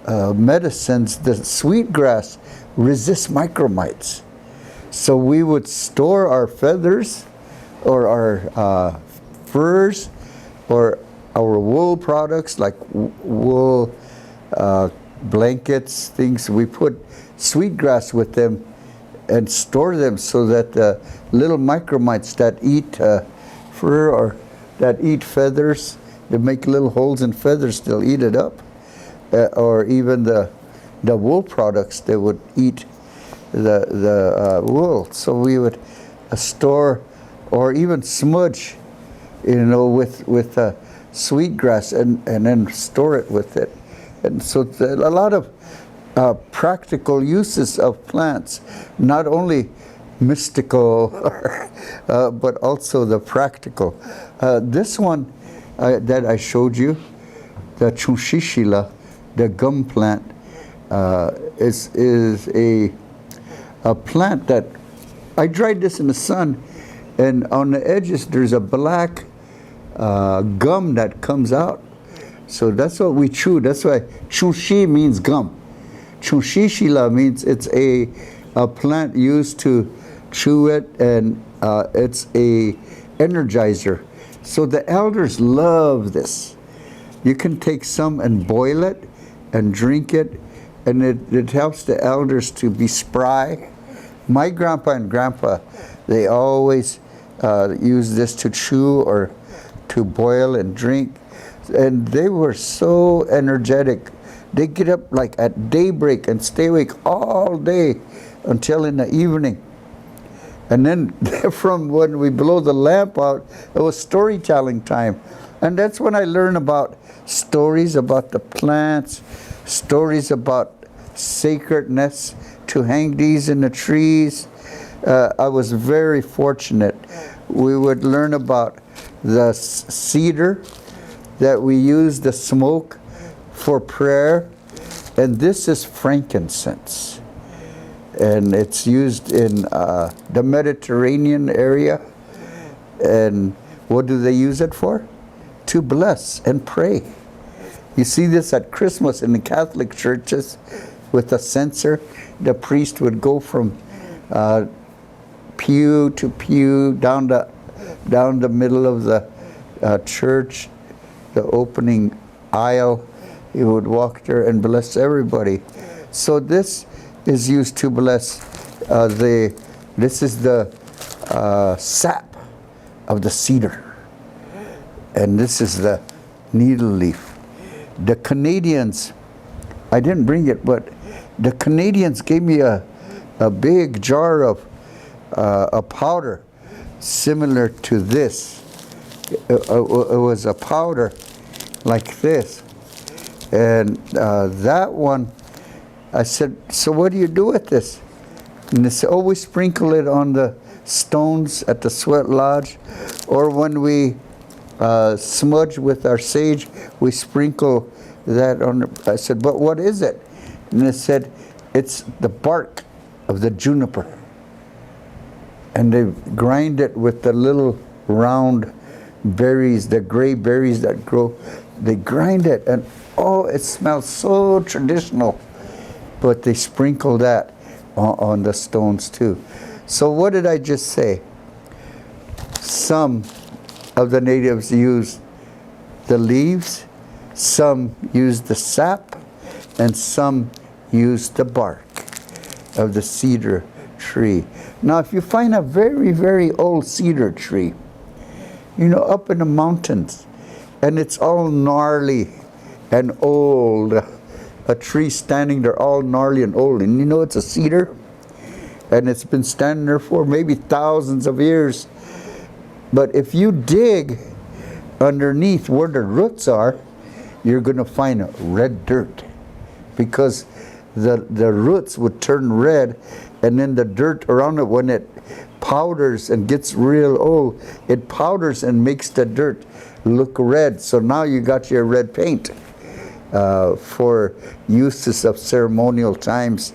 medicines, the sweetgrass resists micromites. So we would store our feathers or our furs or our wool products like wool blankets, things. We put sweetgrass with them and store them so that the little micromites that eat fur or that eat feathers, they make little holes in feathers, they'll eat it up. Or even the wool products, they would eat the wool. So we would store or even smudge, with sweetgrass and then store it with it. And so a lot of practical uses of plants, not only mystical, but also the practical. This one that I showed you, the chunshishila, the gum plant, is a plant that I dried this in the sun, and on the edges there's a black gum that comes out. So that's what we chew. That's why chunshi means gum. Chunshishila means it's a plant used to chew it, and it's a energizer. So the elders love this. You can take some and boil it and drink it, and it helps the elders to be spry. My grandpa and grandpa, they always use this to chew or to boil and drink, and they were so energetic. They get up like at daybreak and stay awake all day until in the evening. And then from when we blow the lamp out, it was storytelling time. And that's when I learned about stories about the plants, stories about sacredness, to hang these in the trees. I was very fortunate. We would learn about the cedar, that we use the smoke for prayer, and this is frankincense. And it's used in the Mediterranean area. And what do they use it for? To bless and pray. You see this at Christmas in the Catholic churches with a censer. The priest would go from pew to pew down the middle of the church, the opening aisle. He would walk there and bless everybody. So this is used to bless this is the sap of the cedar, and this is the needle leaf. The Canadians, I didn't bring it, but the Canadians gave me a big jar of a powder similar to this. It was a powder like this, and that one, I said, so what do you do with this? And they said, oh, we sprinkle it on the stones at the sweat lodge, or when we smudge with our sage, we sprinkle that on the, I said, but what is it? And they said, it's the bark of the juniper. And they grind it with the little round berries, the gray berries that grow. They grind it, and oh, it smells so traditional. But they sprinkle that on the stones too. So what did I just say? Some of the natives use the leaves, some use the sap, and some use the bark of the cedar tree. Now, if you find a very, very old cedar tree, up in the mountains, and it's all gnarly and old, a tree standing there all gnarly and old, and it's a cedar, and it's been standing there for maybe thousands of years. But if you dig underneath where the roots are, you're going to find red dirt, because the roots would turn red, and then the dirt around it, when it powders and gets real old, it powders and makes the dirt look red. So now you got your red paint for uses of ceremonial times.